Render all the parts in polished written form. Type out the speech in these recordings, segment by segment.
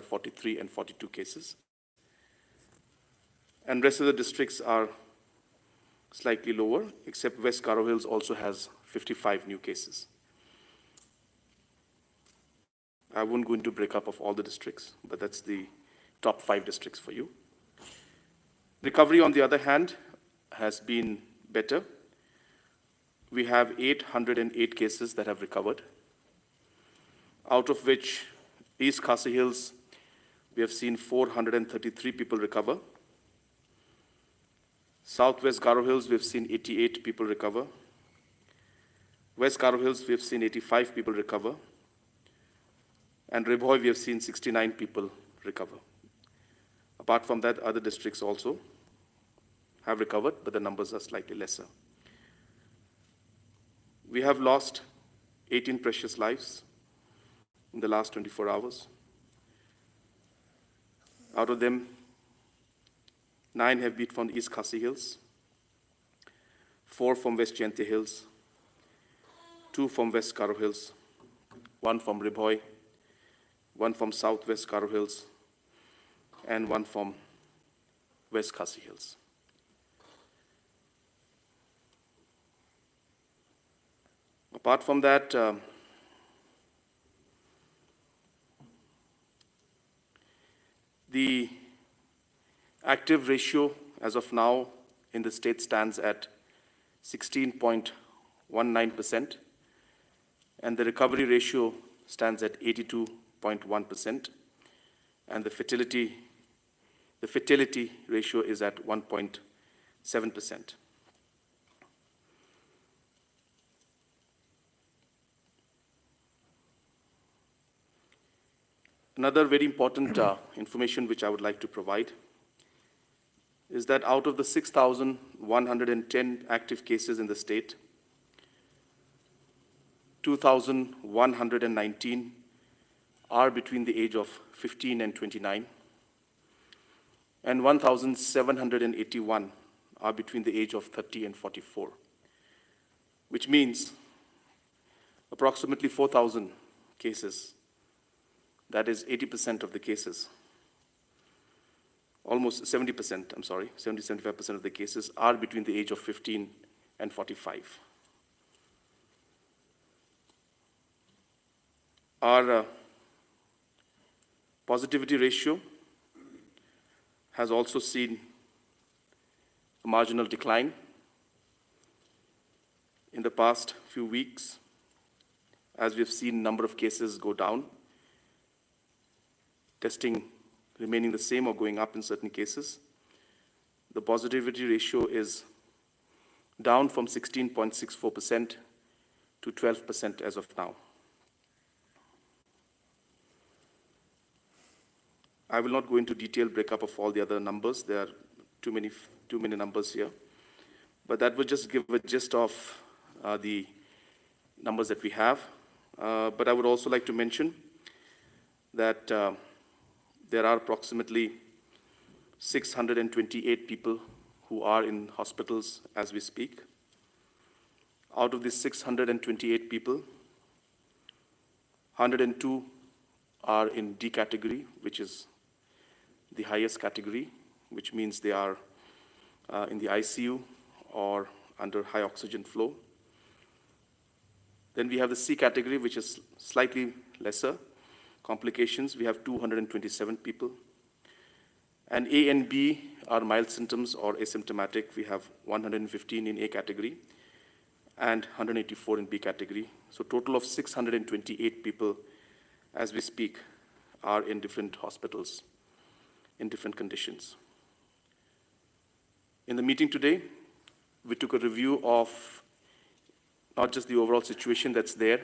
43 and 42 cases. And rest of the districts are slightly lower, except West Garo Hills also has 55 new cases. I won't go into breakup of all the districts, but that's the top 5 districts for you. Recovery, on the other hand, has been better. We have 808 cases that have recovered, out of which East Khasi Hills, we have seen 433 people recover. Southwest Garo Hills, we have seen 88 people recover. West Garo Hills, we have seen 85 people recover. And Ribhoi, we have seen 69 people recover. Apart from that, other districts also have recovered, but the numbers are slightly lesser. We have lost 18 precious lives in the last 24 hours. Out of them, 9 have been from East Khasi Hills, 4 from West Jingpynbna Hills, 2 from West Garo Hills, 1 from Ribhoi, 1 from Southwest Garo Hills, and 1 from West Khasi Hills. Apart from that, the active ratio as of now in the state stands at 16.19%, and the recovery ratio stands at 82.1%, and the fatality ratio is at 1.7%. Another very important information which I would like to provide is that out of the 6,110 active cases in the state, 2,119 are between the age of 15 and 29, and 1,781 are between the age of 30 and 44, which means approximately 4,000 cases. That is 80% of the cases. Almost 70%, 75% of the cases are between the age of 15 and 45. Our positivity ratio has also seen a marginal decline in the past few weeks, as we've seen number of cases go down, testing remaining the same or going up in certain cases. The positivity ratio is down from 16.64% to 12% as of now. I will not go into detailed breakup of all the other numbers. There are too many numbers here. But that would just give a gist of the numbers that we have. But I would also like to mention that there are approximately 628 people who are in hospitals as we speak. Out of these 628 people, 102 are in D category, which is the highest category, which means they are in the ICU or under high oxygen flow. Then we have the C category, which is slightly lesser complications. We have 227 people. And A and B are mild symptoms or asymptomatic. We have 115 in A category and 184 in B category. So total of 628 people as we speak are in different hospitals in different conditions. In the meeting today, we took a review of not just the overall situation that's there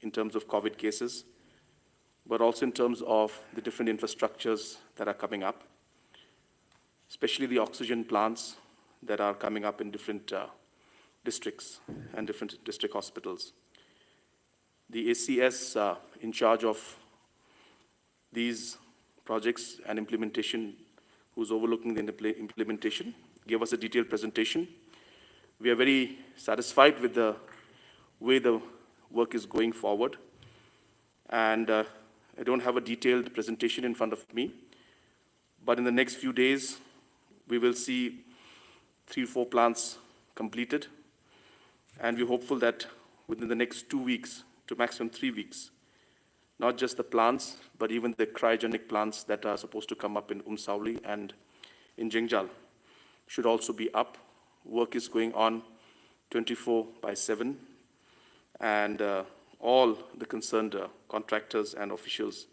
in terms of COVID cases, but also in terms of the different infrastructures that are coming up, especially the oxygen plants that are coming up in different districts and different district hospitals. The ACS in charge of these projects and implementation, who's overlooking the implementation, gave us a detailed presentation. We are very satisfied with the way the work is going forward. And I don't have a detailed presentation in front of me, but in the next few days, we will see 3 or 4 plants completed, and we're hopeful that within the next 2 weeks to maximum 3 weeks, not just the plants, but even the cryogenic plants that are supposed to come up in Umsauli and in Jingjal should also be up. Work is going on 24/7, and all the concerned contractors and officials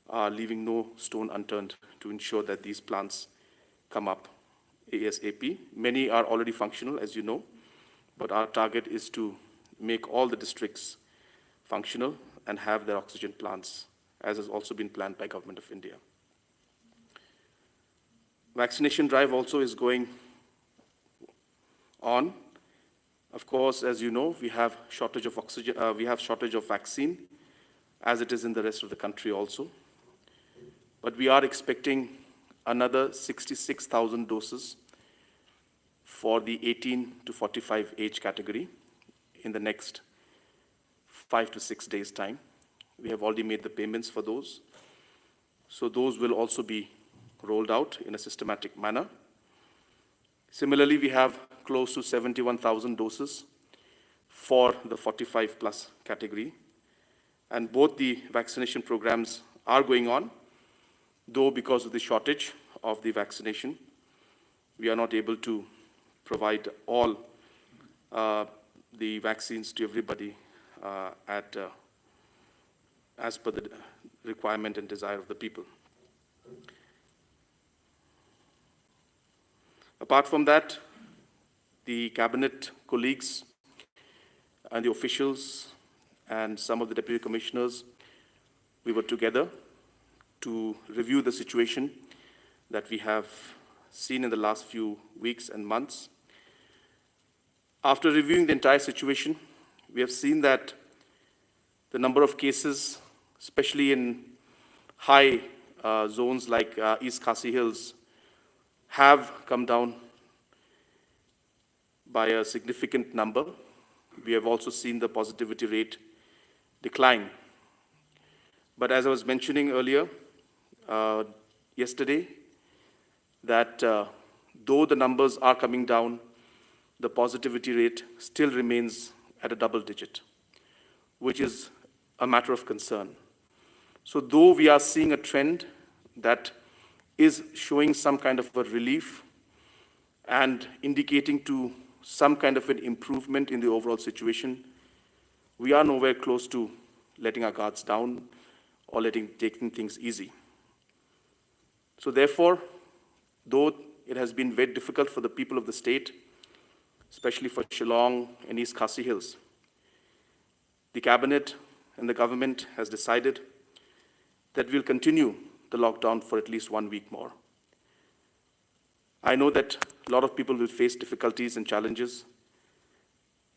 are leaving no stone unturned to ensure that these plants come up ASAP. Many are already functional, as you know, but our target is to make all the districts functional and have their oxygen plants, as has also been planned by Government of India. Vaccination drive also is going on. Of course, as you know, we have shortage of oxygen, we have shortage of vaccine, as it is in the rest of the country also. But we are expecting another 66,000 doses for the 18 to 45 age category in the next 5 to 6 days' time. We have already made the payments for those. So those will also be rolled out in a systematic manner. Similarly, we have close to 71,000 doses for the 45 plus category. And both the vaccination programs are going on, though because of the shortage of the vaccination, we are not able to provide all the vaccines to everybody as per the requirement and desire of the people. Apart from that, the cabinet colleagues and the officials and some of the deputy commissioners, we were together to review the situation that we have seen in the last few weeks and months. After reviewing the entire situation, we have seen that the number of cases, especially in high zones like East Khasi Hills, have come down by a significant number. We have also seen the positivity rate decline. But as I was mentioning earlier, yesterday, that though the numbers are coming down, the positivity rate still remains at a double digit, which is a matter of concern. So though we are seeing a trend that is showing some kind of a relief and indicating to some kind of an improvement in the overall situation, we are nowhere close to letting our guards down or taking things easy. So therefore, though it has been very difficult for the people of the state, especially for Shillong and East Khasi Hills, the cabinet and the government has decided that we'll continue the lockdown for at least 1 week more. I know that a lot of people will face difficulties and challenges,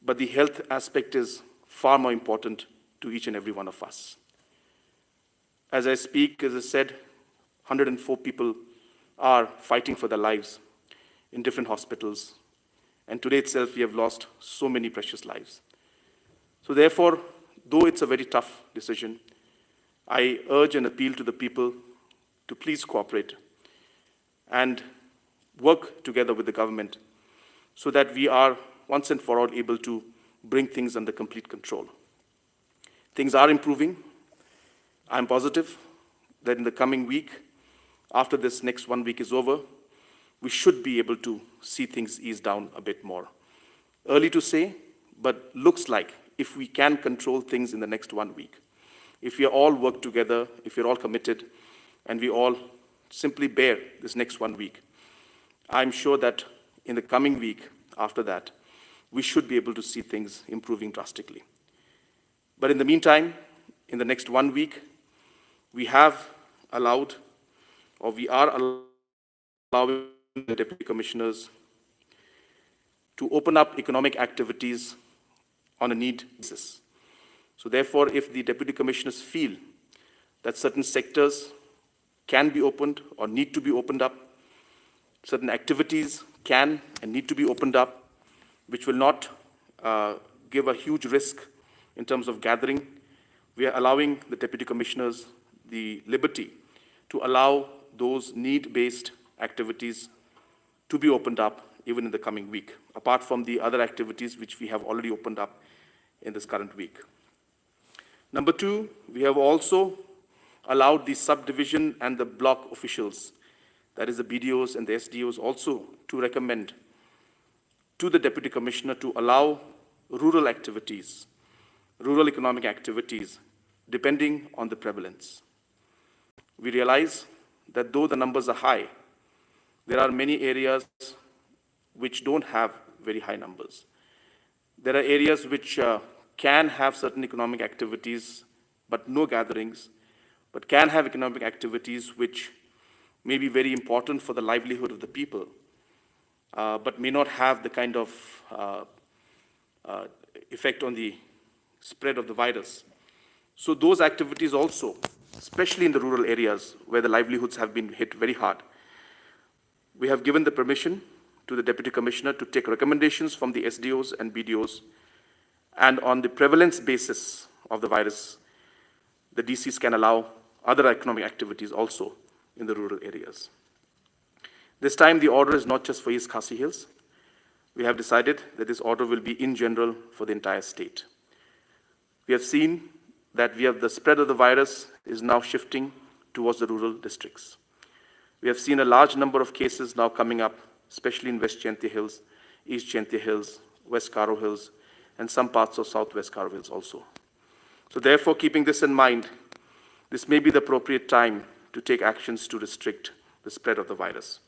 but the health aspect is far more important to each and every one of us. As I speak, as I said, 104 people are fighting for their lives in different hospitals. And today itself, we have lost so many precious lives. So therefore, though it's a very tough decision, I urge and appeal to the people to please cooperate and work together with the government so that we are once and for all able to bring things under complete control. Things are improving. I'm positive that in the coming week, after this next 1 week is over, we should be able to see things ease down a bit more. Early to say, but looks like if we can control things in the next 1 week, if we all work together, if we're all committed, and we all simply bear this next 1 week, I'm sure that in the coming week after that, we should be able to see things improving drastically. But in the meantime, in the next 1 week, we have allowed, or we are allowing the deputy commissioners to open up economic activities on a need basis. So therefore, if the deputy commissioners feel that certain sectors can be opened or need to be opened up, certain activities can and need to be opened up, which will not give a huge risk in terms of gathering, we are allowing the deputy commissioners the liberty to allow those need-based activities to be opened up even in the coming week, apart from the other activities which we have already opened up in this current week. Number two, we have also allowed the subdivision and the block officials, that is the BDOs and the SDOs, also to recommend to the Deputy Commissioner to allow rural activities, rural economic activities, depending on the prevalence. We realize that though the numbers are high, there are many areas which don't have very high numbers. There are areas which can have certain economic activities, but no gatherings, but can have economic activities which may be very important for the livelihood of the people, but may not have the kind of effect on the spread of the virus. So those activities also, especially in the rural areas where the livelihoods have been hit very hard, we have given the permission to the Deputy Commissioner to take recommendations from the SDOs and BDOs, and on the prevalence basis of the virus, the DCs can allow other economic activities also in the rural areas. This time the order is not just for East Khasi Hills. We have decided that this order will be in general for the entire state. We have seen that the spread of the virus is now shifting towards the rural districts. We have seen a large number of cases now coming up, especially in West Jaintia Hills, East Jaintia Hills, West Karo Hills, and some parts of Southwest Karo Hills also. So therefore, keeping this in mind, this may be the appropriate time to take actions to restrict the spread of the virus.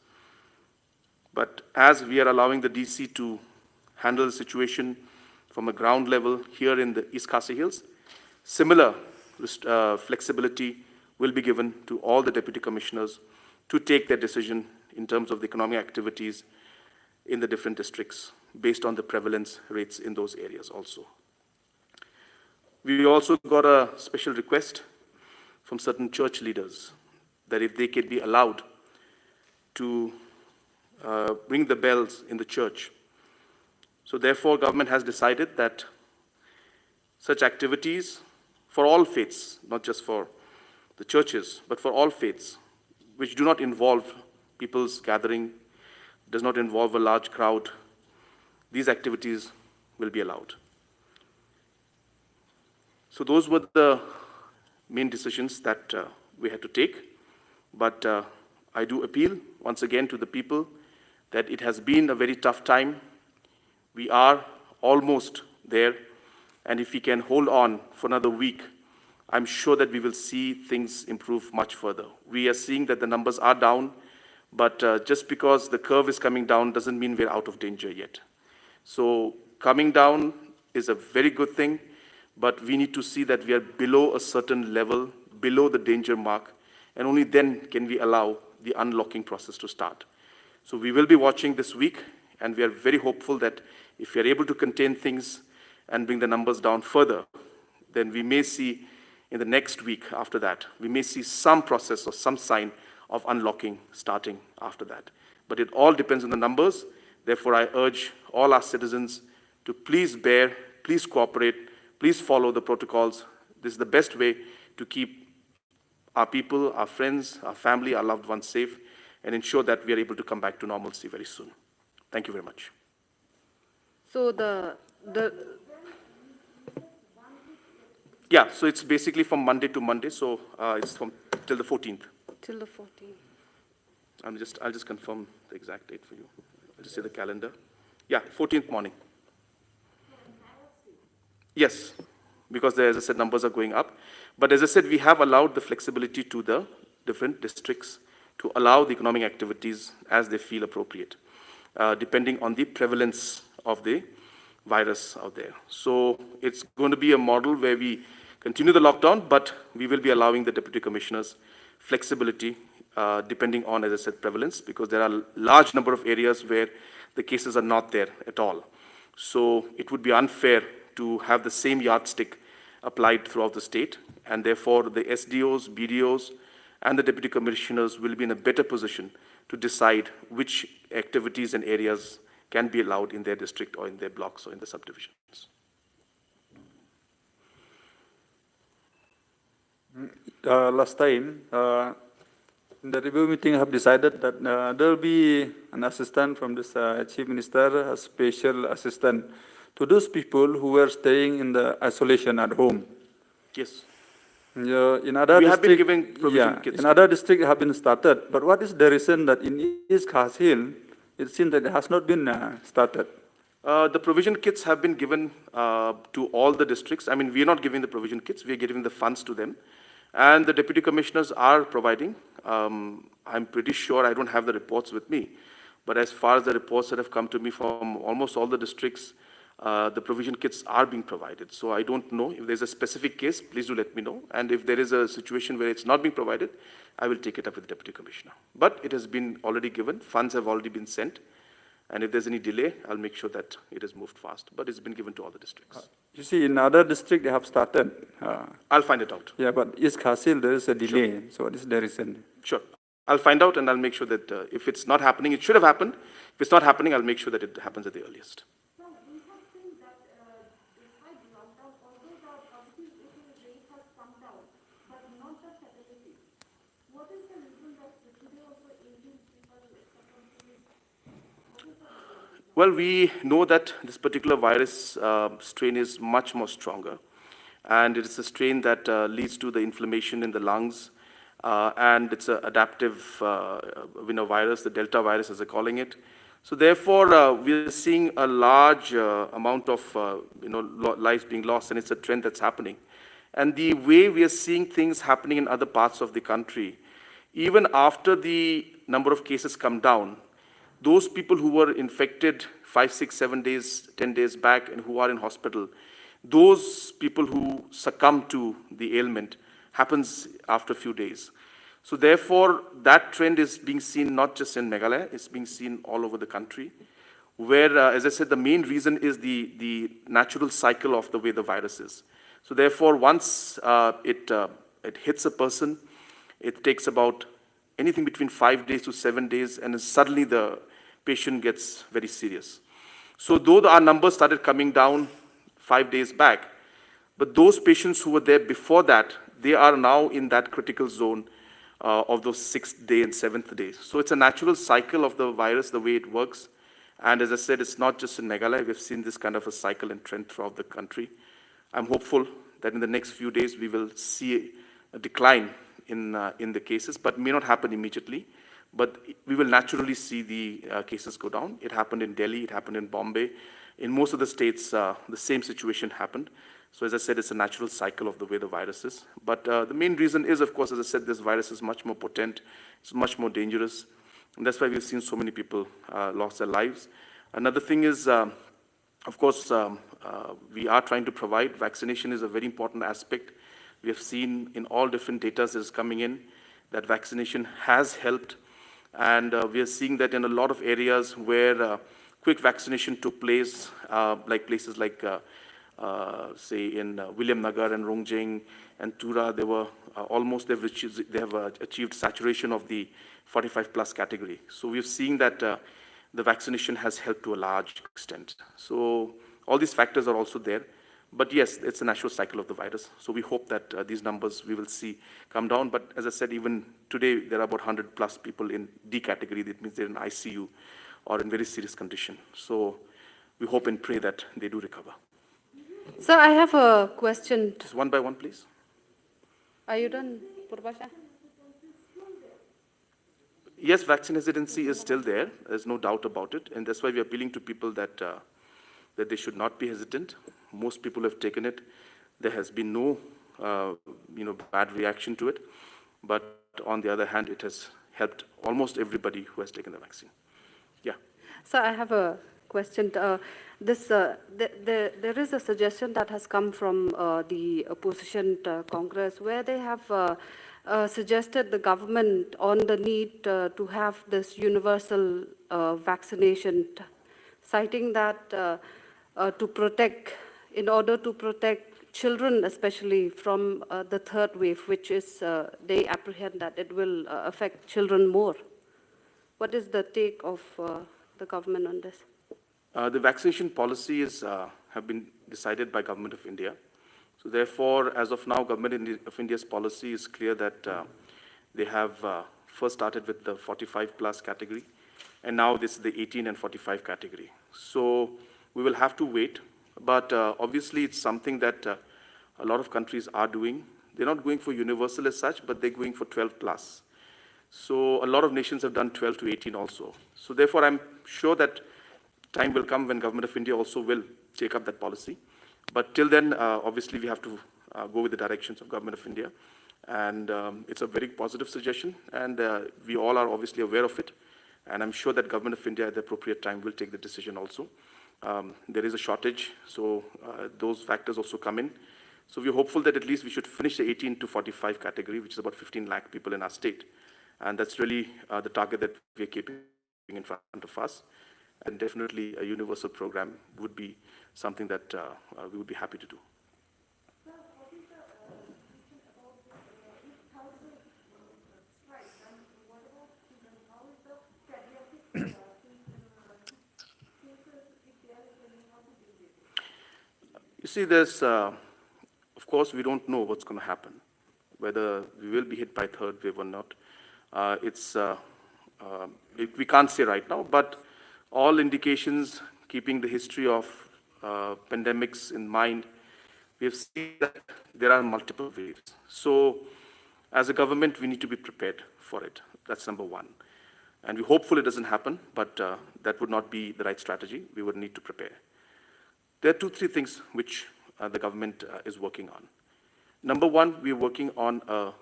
But as we are allowing the DC to handle the situation from a ground level here in the East Khasi Hills, similar flexibility will be given to all the Deputy Commissioners to take their decision in terms of the economic activities in the different districts based on the prevalence rates in those areas also. We also got a special request from certain church leaders that if they can be allowed to ring the bells in the church. So therefore, government has decided that such activities for all faiths, not just for the churches, but for all faiths, which do not involve people's gathering, does not involve a large crowd, these activities will be allowed. So those were the main decisions that we had to take. But I do appeal once again to the people that it has been a very tough time. We are almost there. And if we can hold on for another week, I'm sure that we will see things improve much further. We are seeing that the numbers are down, but just because the curve is coming down doesn't mean we're out of danger yet. So coming down is a very good thing, but we need to see that we are below a certain level, below the danger mark, and only then can we allow the unlocking process to start. So we will be watching this week, and we are very hopeful that if we are able to contain things and bring the numbers down further, then we may see in the next week after that, we may see some process or some sign of unlocking starting after that. But it all depends on the numbers. Therefore, I urge all our citizens to please bear, please cooperate, please follow the protocols. This is the best way to keep our people, our friends, our family, our loved ones safe, and ensure that we are able to come back to normalcy very soon. Thank you very much. So Yeah, so it's basically from Monday to Monday, so it's from till the 14th. Till the 14th. I'll just confirm the exact date for you. I'll just say the calendar. Yeah, 14th morning. Yes, because as I said, numbers are going up. But as I said, we have allowed the flexibility to the different districts to allow the economic activities as they feel appropriate, depending on the prevalence of the virus out there. So it's going to be a model where we continue the lockdown, but we will be allowing the Deputy Commissioners flexibility depending on, as I said, prevalence, because there are a large number of areas where the cases are not there at all. So it would be unfair to have the same yardstick applied throughout the state, and therefore the SDOs, BDOs, and the Deputy Commissioners will be in a better position to decide which activities and areas can be allowed in their district or in their blocks or in the subdivisions. Last time, in the review meeting, I have decided that there will be an assistant from this Chief Minister, a special assistant to those people who were staying in the isolation at home. Yes. In other We have been district, giving provision kits in to other district have been started. But what is the reason that in East Kashil, it seems that it has not been started? The provision kits have been given to all the districts. I mean, we are not giving the provision kits, we are giving the funds to them. And the deputy commissioners are providing. I'm pretty sure, I don't have the reports with me, but as far as the reports that have come to me from almost all the districts, the provision kits are being provided. So I don't know if there's a specific case, please do let me know. And if there is a situation where it's not being provided, I will take it up with the deputy commissioner. But it has been already given, funds have already been sent. And if there's any delay, I'll make sure that it is moved fast. But it's been given to all the districts. You see, in other district they have started. I'll find it out. Yeah, but East Kashil, there is a delay. So what is the reason? Sure. I'll find out and I'll make sure that if it's not happening, it should have happened. If it's not happening, I'll make sure that it happens at the earliest. Sir, we have seen that despite lockdown, although the positive rate has come down, but not the fatality. What is the reason that today also 18 people succumb to this? What is the reason? Well, we know that this particular virus strain is much more stronger. And it is a strain that leads to the inflammation in the lungs. And it's an adaptive virus, the Delta virus as they're calling it. So therefore, we're seeing a large amount of lives being lost, and it's a trend that's happening. And the way we are seeing things happening in other parts of the country, even after the number of cases come down, those people who were infected 5, 6, 7 days, 10 days back and who are in hospital, those people who succumb to the ailment happens after a few days. So therefore, that trend is being seen not just in Meghalaya, it's being seen all over the country, where, as I said, the main reason is the natural cycle of the way the virus is. So therefore, once it hits a person, it takes about anything between 5 days to 7 days, and then suddenly the patient gets very serious. So though our numbers started coming down 5 days back, but those patients who were there before that, they are now in that critical zone of those 6th day and 7th day. So it's a natural cycle of the virus, the way it works. And as I said, it's not just in Meghalaya. We've seen this kind of a cycle and trend throughout the country. I'm hopeful that in the next few days, we will see a decline in the cases, but it may not happen immediately. But we will naturally see the cases go down. It happened in Delhi, it happened in Bombay. In most of the states, the same situation happened. So as I said, it's a natural cycle of the way the virus is. But the main reason is, of course, as I said, this virus is much more potent, it's much more dangerous. And that's why we've seen so many people lost their lives. Another thing is, of course, we are trying to provide. Vaccination is a very important aspect. We have seen in all different data that is coming in that vaccination has helped. And we are seeing that in a lot of areas where quick vaccination took place, like places like, say, in William Nagar and Rongjeng and Tura, they were they have achieved saturation of the 45 plus category. So we're seeing that the vaccination has helped to a large extent. So all these factors are also there. But yes, it's a natural cycle of the virus. So we hope that these numbers we will see come down. But as I said, even today, there are about 100 plus people in D category. That means they're in ICU or in very serious condition. So we hope and pray that they do recover. Sir, I have a question. Just one by one, please. Are you done, Purbasha? Yes, vaccine hesitancy is still there. There's no doubt about it. And that's why we're appealing to people that, that they should not be hesitant. Most people have taken it. There has been no bad reaction to it. But on the other hand, it has helped almost everybody who has taken the vaccine. Yeah. Sir, I have a question. There is a suggestion that has come from the opposition Congress where they have suggested the government on the need to have this universal vaccination, citing that in order to protect children, especially from the third wave, which is they apprehend that it will affect children more. What is the take of the government on this? The vaccination policies have been decided by Government of India. So therefore, as of now, Government of India's policy is clear that they have first started with the 45 plus category, and now this is the 18 and 45 category. So we will have to wait, but obviously it's something that a lot of countries are doing. They're not going for universal as such, but they're going for 12 plus. So a lot of nations have done 12 to 18 also. So therefore, I'm sure that time will come when Government of India also will take up that policy. But till then, obviously, we have to go with the directions of Government of India. And it's a very positive suggestion, and we all are obviously aware of it. And I'm sure that Government of India at the appropriate time will take the decision also. There is a shortage, so those factors also come in. So we're hopeful that at least we should finish the 18 to 45 category, which is about 15 lakh people in our state. And that's really the target that we're keeping in front of us. And definitely a universal program would be something that we would be happy to do. Sir, what is the situation about if third wave strikes, and what about children? How is the pediatric cases, if they are attending, how to deal with it? You see, there's, of course, we don't know what's going to happen, whether we will be hit by third wave or not. We can't say right now, but all indications, keeping the history of pandemics in mind, we have seen that there are multiple waves. So as a government, we need to be prepared for it. That's number one. And we hopeful it doesn't happen, but that would not be the right strategy. We would need to prepare. There are 2-3 things which the government is working on. Number one, we're working on a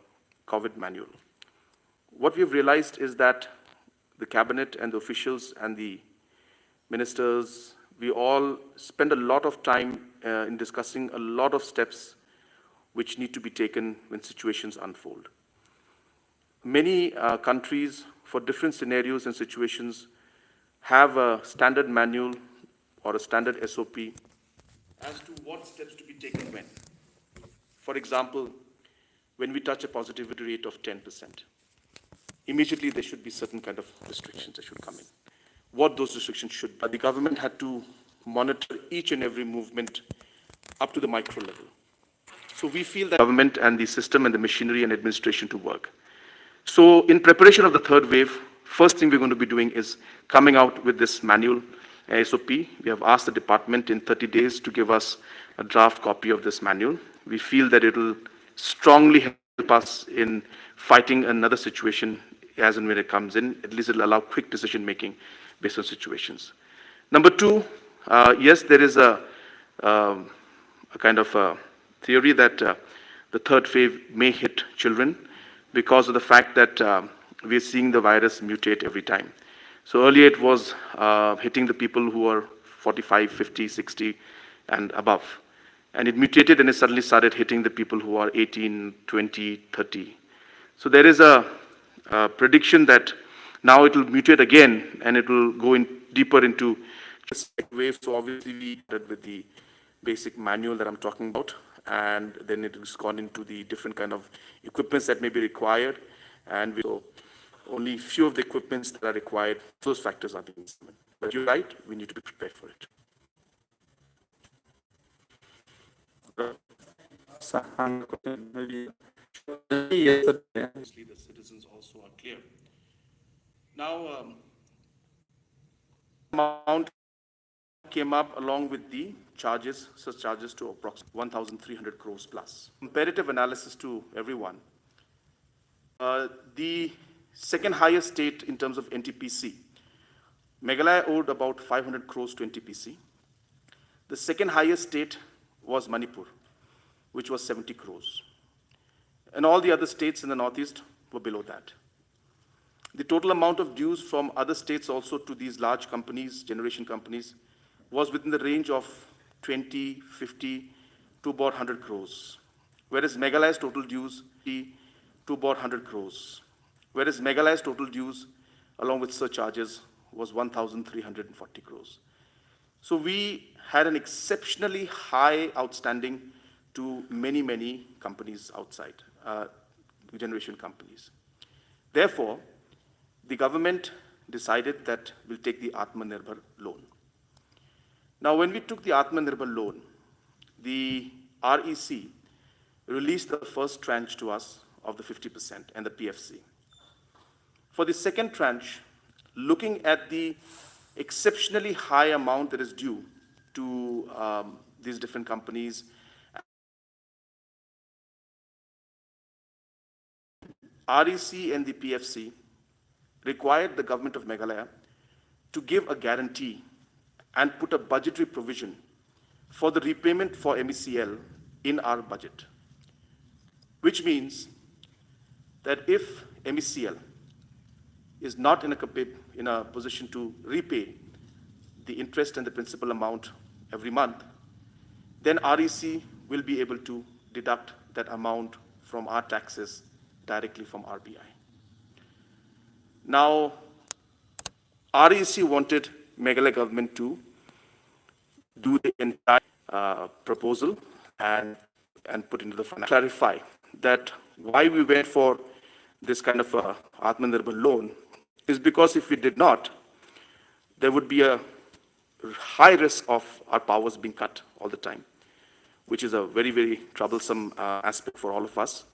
COVID manual. What we've realized is that the cabinet and the officials and the ministers, we all spend a lot of time in discussing a lot of steps which need to be taken when situations unfold. Many countries, for different scenarios and situations, have a standard manual or a standard SOP as to what steps to be taken when. For example, when we touch a positivity rate of 10%, immediately there should be certain kind of restrictions that should come in. What those restrictions should be. The government had to monitor each and every movement up to the micro level. So we feel that government and the system and the machinery and administration to work. So in preparation of the third wave, first thing we're going to be doing is coming out with this manual, SOP. We have asked the department in 30 days to give us a draft copy of this manual. We feel that it will strongly help us in fighting another situation as and when it comes in. At least it will allow quick decision making based on situations. Number two, yes, there is a kind of a theory that the third wave may hit children because of the fact that we are seeing the virus mutate every time. So earlier it was hitting the people who are 45, 50, 60 and above. And it mutated and it suddenly started hitting the people who are 18, 20, 30. So there is a prediction that now it will mutate again and it will go in deeper into the second wave. So obviously we started with the basic manual that I'm talking about, and then it has gone into the different kind of equipments that may be required, and so only few of the equipments that are required, those factors are being examined. But you're right, we need to be prepared for it. Maybe yesterday. Obviously, the citizens also are clear. Now, amount came up along with the charges, such charges to approximately 1,300 crores plus. Comparative analysis to everyone. The second highest state in terms of NTPC, Meghalaya owed about 500 crores to NTPC. The second highest state was Manipur, which was 70 crores. And all the other states in the Northeast were below that. The total amount of dues from other states also to these large companies, generation companies, was within the range of 20, 50 to about 100 crores. Whereas Meghalaya's total dues to about 100 crores. Whereas Meghalaya's total dues, along with surcharges, was 1,340 crores. So we had an exceptionally high outstanding to many, many companies outside, generation companies. Therefore, the government decided that we'll take the Atmanirbhar loan. Now, when we took the Atmanirbhar loan, the REC released the first tranche to us of the 50% and the PFC. For the second tranche, looking at the exceptionally high amount that is due to these different companies, REC and the PFC required the government of Meghalaya to give a guarantee and put a budgetary provision for the repayment for MECL in our budget, which means that if MECL is not in a position to repay the interest and the principal amount every month, then REC will be able to deduct that amount from our taxes directly from RBI. Now, REC wanted Meghalaya government to do the entire proposal and put into the fund. Clarify that why we went for this kind of Atmanirbhar loan is because if we did not, there would be a high risk of our powers being cut all the time, which is a very, very troublesome aspect for all of us.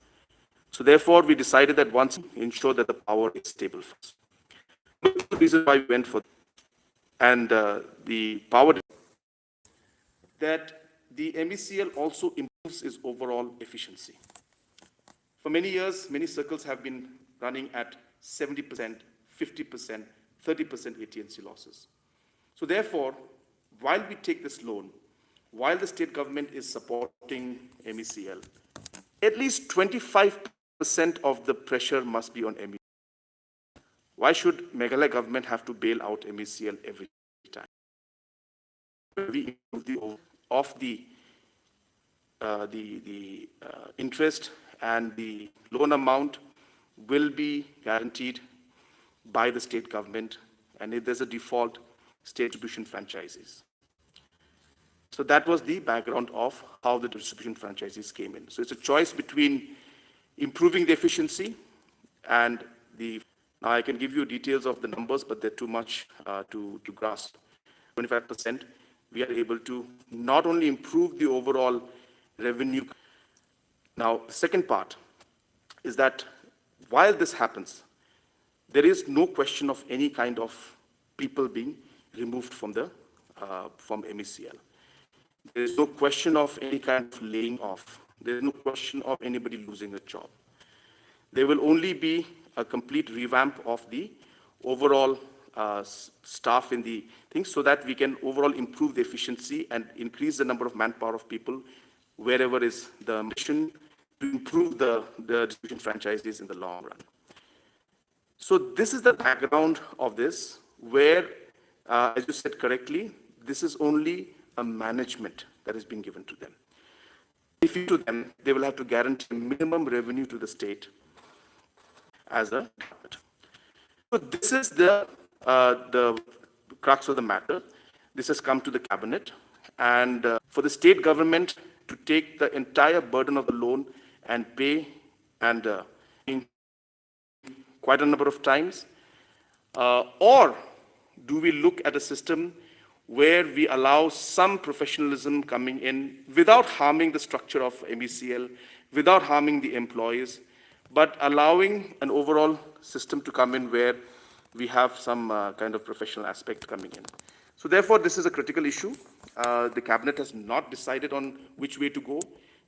So therefore, we decided that once ensure that the power is stable first. The reason why we went for and the power that the MECL also improves its overall efficiency. For many years, many circles have been running at 70%, 50%, 30% AT&C losses. So therefore, while we take this loan, while the state government is supporting MECL, at least 25% of the pressure must be on MECL. Why should Meghalaya government have to bail out MECL every time? We improve the interest and the loan amount will be guaranteed by the state government, and if there's a default, state distribution franchises. So that was the background of how the distribution franchises came in. So it's a choice between improving the efficiency and the. Now I can give you details of the numbers, but they're too much to grasp. 25%, we are able to not only improve the overall revenue. Now, the second part is that while this happens, there is no question of any kind of people being removed from MECL. There is no question of any kind of laying off. There is no question of anybody losing a job. There will only be a complete revamp of the overall staff in the things so that we can overall improve the efficiency and increase the number of manpower of people wherever is the mission to improve the distribution franchises in the long run. So this is the background of this, where, as you said correctly, this is only a management that is being given to them. If you to them, they will have to guarantee minimum revenue to the state as a government. So this is the crux of the matter. This has come to the cabinet, and for the state government to take the entire burden of the loan and pay, and quite a number of times, or do we look at a system where we allow some professionalism coming in without harming the structure of MECL, without harming the employees, but allowing an overall system to come in where we have some kind of professional aspect coming in. So therefore, this is a critical issue. The cabinet has not decided on which way to go.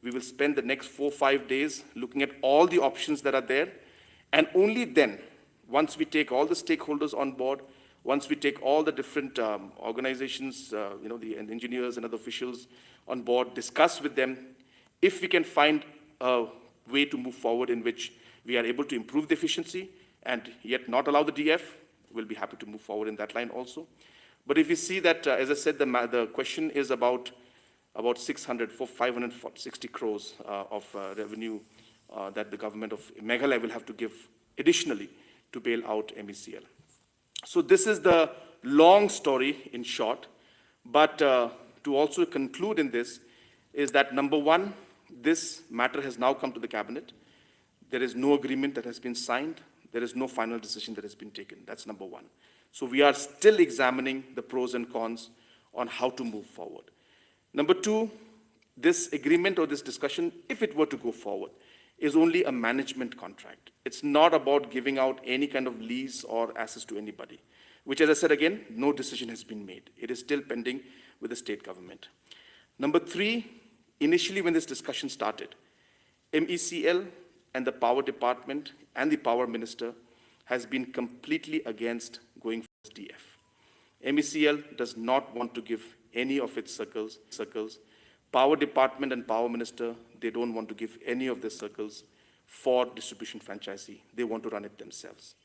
We will spend the next 4 or 5 days looking at all the options that are there, and only then, once we take all the stakeholders on board, once we take all the different organizations, the engineers and other officials on board, discuss with them, if we can find a way to move forward in which we are able to improve the efficiency and yet not allow the DF, we'll be happy to move forward in that line also. But if you see that, as I said, the question is about 560 crores of revenue that the government of Meghalaya will have to give additionally to bail out MECL. So this is the long story in short, but to also conclude in this is that number one, this matter has now come to the cabinet. There is no agreement that has been signed. There is no final decision that has been taken. That's number one. So we are still examining the pros and cons on how to move forward. Number two, this agreement or this discussion, if it were to go forward, is only a management contract. It's not about giving out any kind of lease or access to anybody, which, as I said again, no decision has been made. It is still pending with the state government. Number three, initially when this discussion started, MECL and the power department and the power minister has been completely against going for SDF. MECL does not want to give any of its circles. Power department and power minister, they don't want to give any of their circles for distribution franchisee. They want to run it themselves.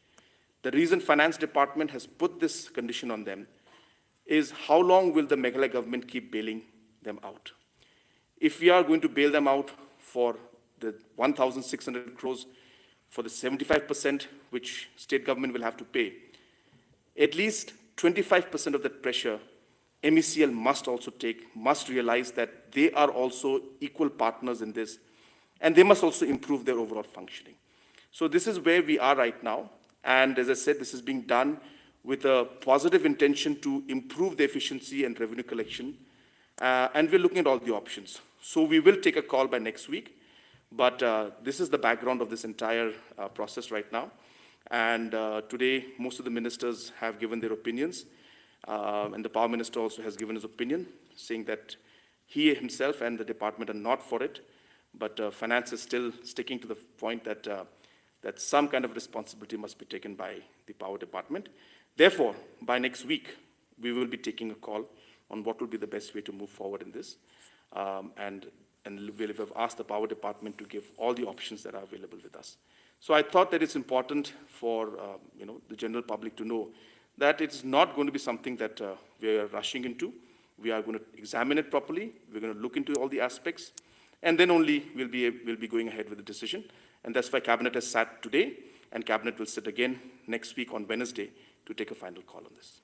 The reason finance department has put this condition on them is how long will the Meghalaya government keep bailing them out? If we are going to bail them out for the 1,600 crores for the 75% which state government will have to pay, at least 25% of that pressure MECL must also take, must realize that they are also equal partners in this, and they must also improve their overall functioning. So this is where we are right now, and as I said, this is being done with a positive intention to improve the efficiency and revenue collection, and we're looking at all the options. So we will take a call by next week, but this is the background of this entire process right now, and today most of the ministers have given their opinions. And the power minister also has given his opinion, saying that he himself and the department are not for it, but finance is still sticking to the point that, that some kind of responsibility must be taken by the power department. Therefore, by next week, we will be taking a call on what will be the best way to move forward in this. And we'll have asked the power department to give all the options that are available with us. So I thought that it's important for the general public to know that it's not going to be something that we are rushing into. We are going to examine it properly. We're going to look into all the aspects, and then only we'll be going ahead with the decision. And that's why Cabinet has sat today, and Cabinet will sit again next week on Wednesday to take a final call on this.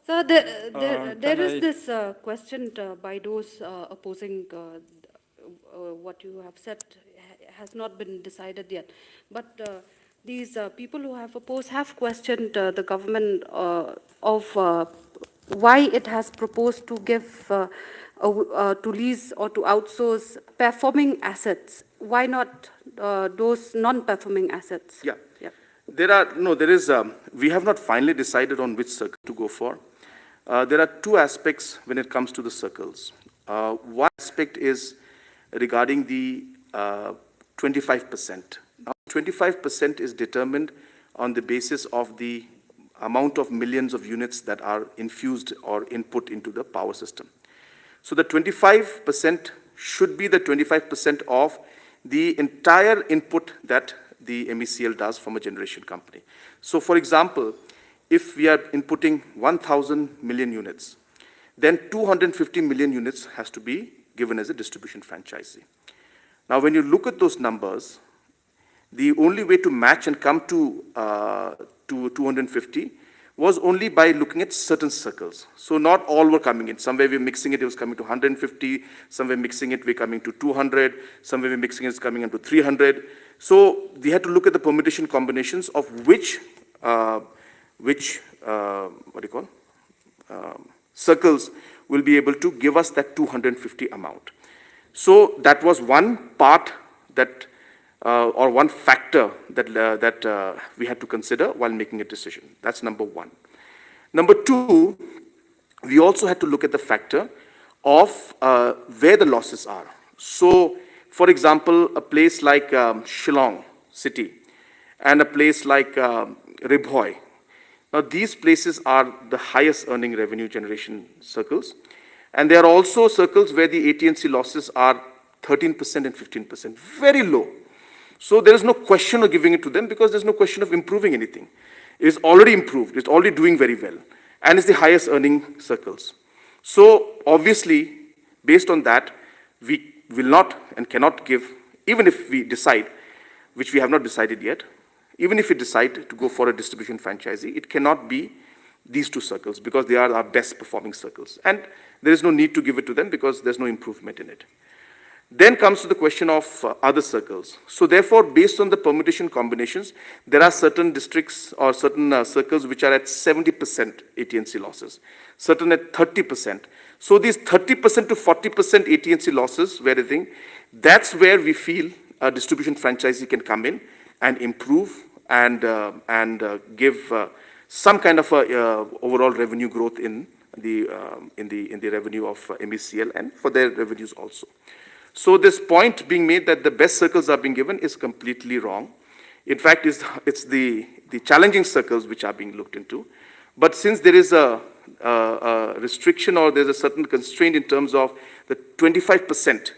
So there is this question by those opposing what you have said has not been decided yet. But these people who have opposed have questioned the government of why it has proposed to give to lease or to outsource performing assets. Why not those non-performing assets? Yeah. We have not finally decided on which circle to go for. There are two aspects when it comes to the circles. One aspect is regarding the 25%. Now, 25% is determined on the basis of the amount of millions of units that are infused or input into the power system. So the 25% should be the 25% of the entire input that the MECL does from a generation company. So for example, if we are inputting 1,000 million units, then 250 million units has to be given as a distribution franchisee. Now, when you look at those numbers, the only way to match and come to 250 was only by looking at certain circles. So not all were coming in. Somewhere we're mixing it, it was coming to 150. Somewhere mixing it, we're coming to 200. Somewhere we're mixing it, it's coming up to 300. So we had to look at the permutation combinations of which circles will be able to give us that 250 amount. So that was one part that, or one factor that we had to consider while making a decision. That's number one. Number two, we also had to look at the factor of where the losses are. So, for example, a place like Shillong city and a place like Ribhoi. Now, these places are the highest earning revenue generation circles. And there are also circles where the AT&C losses are 13% and 15%, very low. So there is no question of giving it to them because there's no question of improving anything. It is already improved, it's already doing very well, and it's the highest earning circles. So obviously, based on that, we will not and cannot give, even if we decide, which we have not decided yet, even if we decide to go for a distribution franchisee, it cannot be these two circles because they are our best performing circles. And there is no need to give it to them because there's no improvement in it. Then comes to the question of other circles. So therefore, based on the permutation combinations, there are certain districts or certain circles which are at 70% AT&C losses, certain at 30%. So these 30% to 40% AT&C losses, where I think that's where we feel a distribution franchisee can come in and improve and give some kind of a overall revenue growth in the revenue of MECL and for their revenues also. So this point being made that the best circles are being given is completely wrong. In fact, it's the challenging circles which are being looked into. But since there is a restriction or there's a certain constraint in terms of the 25%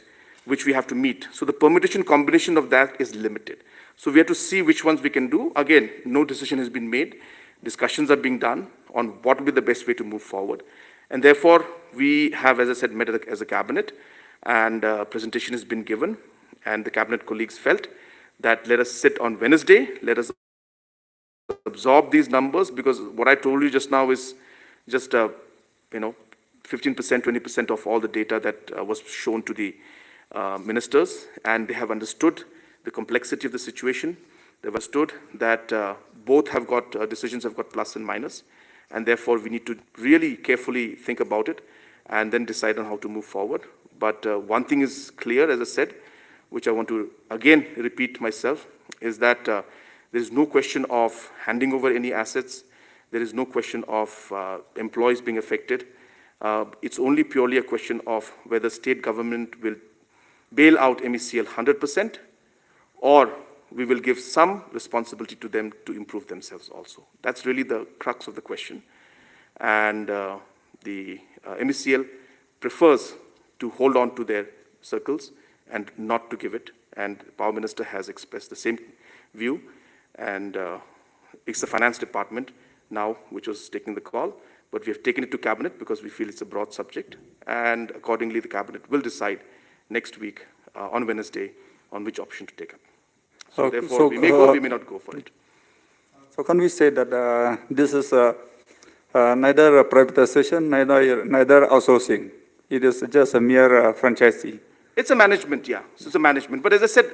which we have to meet, so the permutation combination of that is limited. So we have to see which ones we can do. Again, no decision has been made. Discussions are being done on what will be the best way to move forward. And therefore, we have, as I said, met as a cabinet, and a presentation has been given, and the cabinet colleagues felt that let us sit on Wednesday, let us absorb these numbers, because what I told you just now is just 15%, 20% of all the data that was shown to the ministers, and they have understood the complexity of the situation. They've understood that both have got, decisions have got plus and minus, and therefore we need to really carefully think about it and then decide on how to move forward. But one thing is clear, as I said, which I want to again repeat myself, is that there is no question of handing over any assets. There is no question of employees being affected. It's only purely a question of whether state government will bail out MECL 100%, or we will give some responsibility to them to improve themselves also. That's really the crux of the question. And the MECL prefers to hold on to their circles and not to give it. And the Power Minister has expressed the same view. And it's the Finance Department now which was taking the call. But we have taken it to Cabinet because we feel it's a broad subject. And accordingly, the Cabinet will decide next week on Wednesday on which option to take up. So therefore, we may go, we may not go for it. So can we say that this is neither a privatization, neither outsourcing? It is just a mere franchisee. It's a management, yeah. So it's a management. But as I said,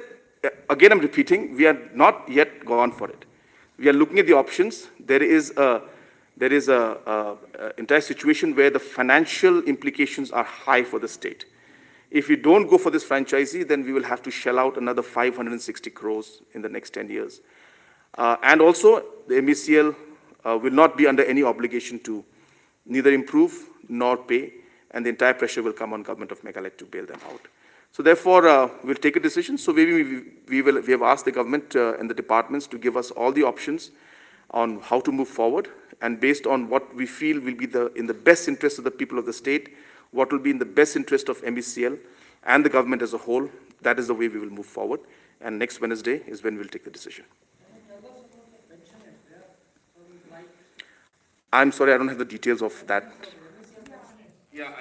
again, I'm repeating, we are not yet gone for it. We are looking at the options. There is a entire situation where the financial implications are high for the state. If we don't go for this franchisee, then we will have to shell out another 560 crores in the next 10 years. And also, the MECL will not be under any obligation to neither improve nor pay, and the entire pressure will come on government of Meghalaya to bail them out. So therefore, we'll take a decision. So maybe we have asked the government and the departments to give us all the options on how to move forward, and based on what we feel will be in the best interest of the people of the state, what will be in the best interest of MECL and the government as a whole, that is the way we will move forward. And next Wednesday is when we'll take the decision. I'm sorry, I don't have the details of that. Yeah,